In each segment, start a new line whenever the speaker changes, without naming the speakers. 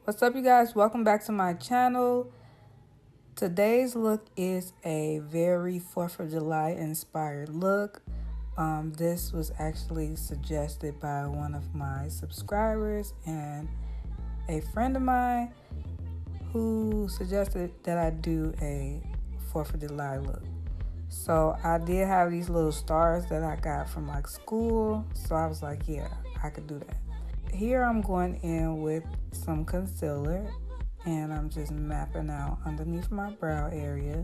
What's up, you guys? Welcome back to my channel. Today's look is a very 4th of July inspired look. This was actually suggested by one of my subscribers and a friend of mine who suggested that I do a 4th of July look. So I did have these little stars that I got from like school. So I was like, yeah, I could do that. Here I'm going in with some concealer and I'm just mapping out underneath my brow area.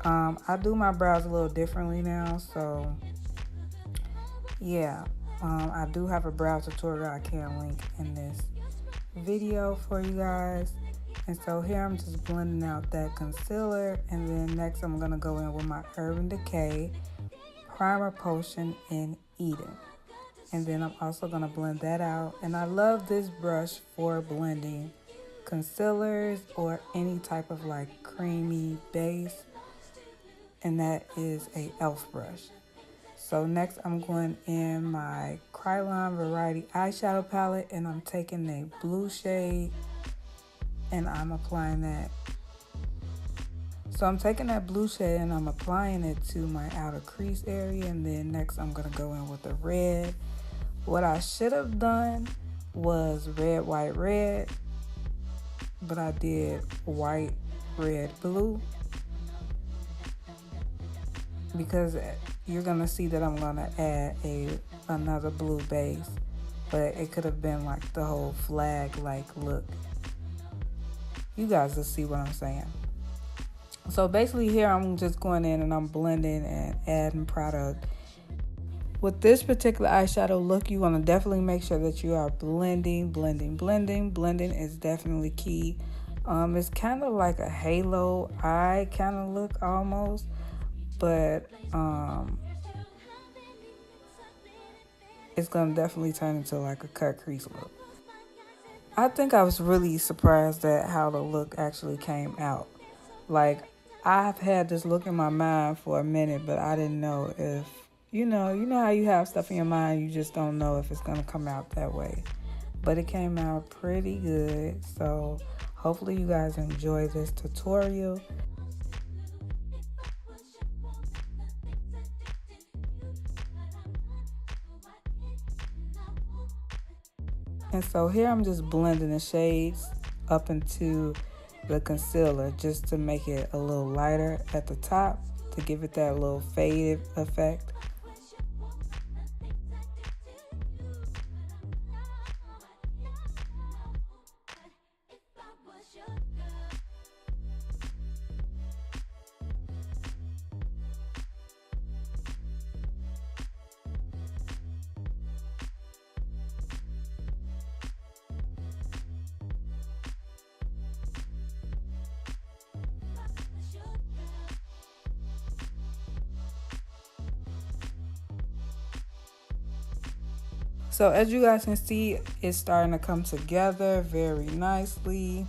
I do my brows a little differently now, so yeah. I do have a brow tutorial I can link in this video for you guys. And so here I'm just blending out that concealer, and then next I'm gonna go in with my Urban Decay Primer Potion in Eden. And then I'm also going to blend that out. And I love this brush for blending concealers or any type of like creamy base. And that is a e.l.f. brush. So next I'm going in my Krylon Variety eyeshadow palette. And I'm taking a blue shade and I'm applying that. So I'm taking that blue shade and I'm applying it to my outer crease area. And then next I'm going to go in with the red. What I should have done was red, white, red, but I did white, red, blue, because you're gonna see that I'm gonna add another blue base, but it could have been like the whole flag like look. You guys will see what I'm saying. So basically here I'm just going in and I'm blending and adding product. With this particular eyeshadow look, you want to definitely make sure that you are blending. Blending is definitely key. It's kind of like a halo eye kind of look almost, but it's going to definitely turn into like a cut crease look. I think I was really surprised at how the look actually came out. Like, I've had this look in my mind for a minute, but I didn't know if you know how you have stuff in your mind, you just don't know if it's gonna come out that way. But it came out pretty good, so hopefully you guys enjoy this tutorial. And so here I'm just blending the shades up into the concealer just to make it a little lighter at the top, to give it that little faded effect. So as you guys can see, it's starting to come together very nicely.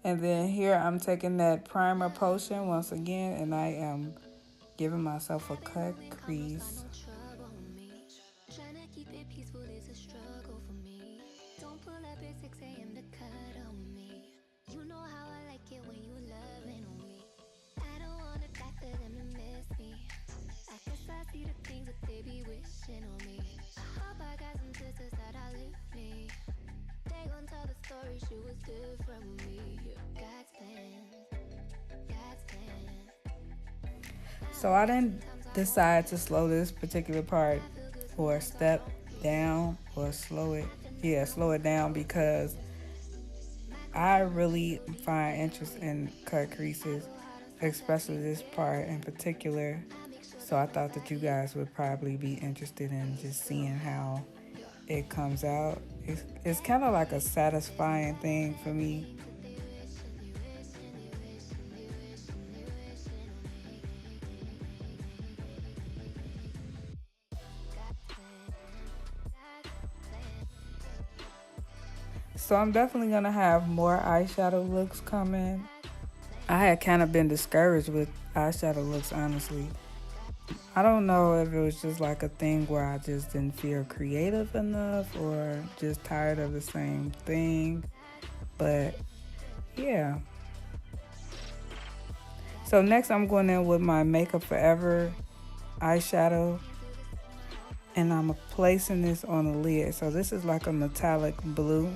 And then here I'm taking that primer potion once again, and I am giving myself a cut crease. She was different with me. God's plan. So I didn't decide to slow this particular part or step down or slow it down, because I really find interest in cut creases, especially this part in particular. So I thought that you guys would probably be interested in just seeing how it comes out It's kind of like a satisfying thing for me. So I'm definitely gonna have more eyeshadow looks coming. I had kind of been discouraged with eyeshadow looks, honestly. I don't know if it was just like a thing where I just didn't feel creative enough or just tired of the same thing. But yeah. So next I'm going in with my Makeup Forever eyeshadow. And I'm placing this on the lid. So this is like a metallic blue.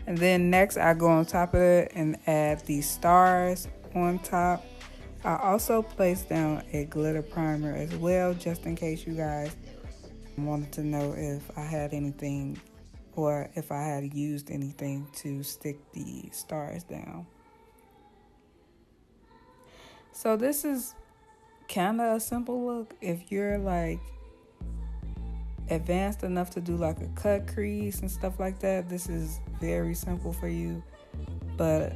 And then next I go on top of it and add these stars on top. I also placed down a glitter primer as well, just in case you guys wanted to know if I had anything or if I had used anything to stick the stars down. So this is kind of a simple look. If you're like advanced enough to do like a cut crease and stuff like that, this is very simple for you. But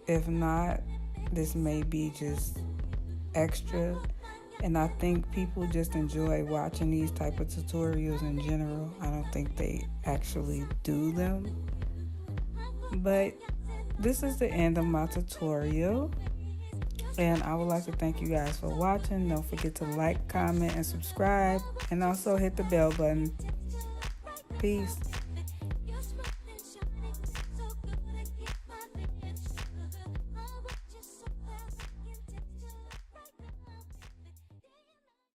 if not, this may be just extra. And I think people just enjoy watching these type of tutorials in general. I don't think they actually do them. But this is the end of my tutorial. And I would like to thank you guys for watching. Don't forget to like, comment, and subscribe. And also hit the bell button. Peace.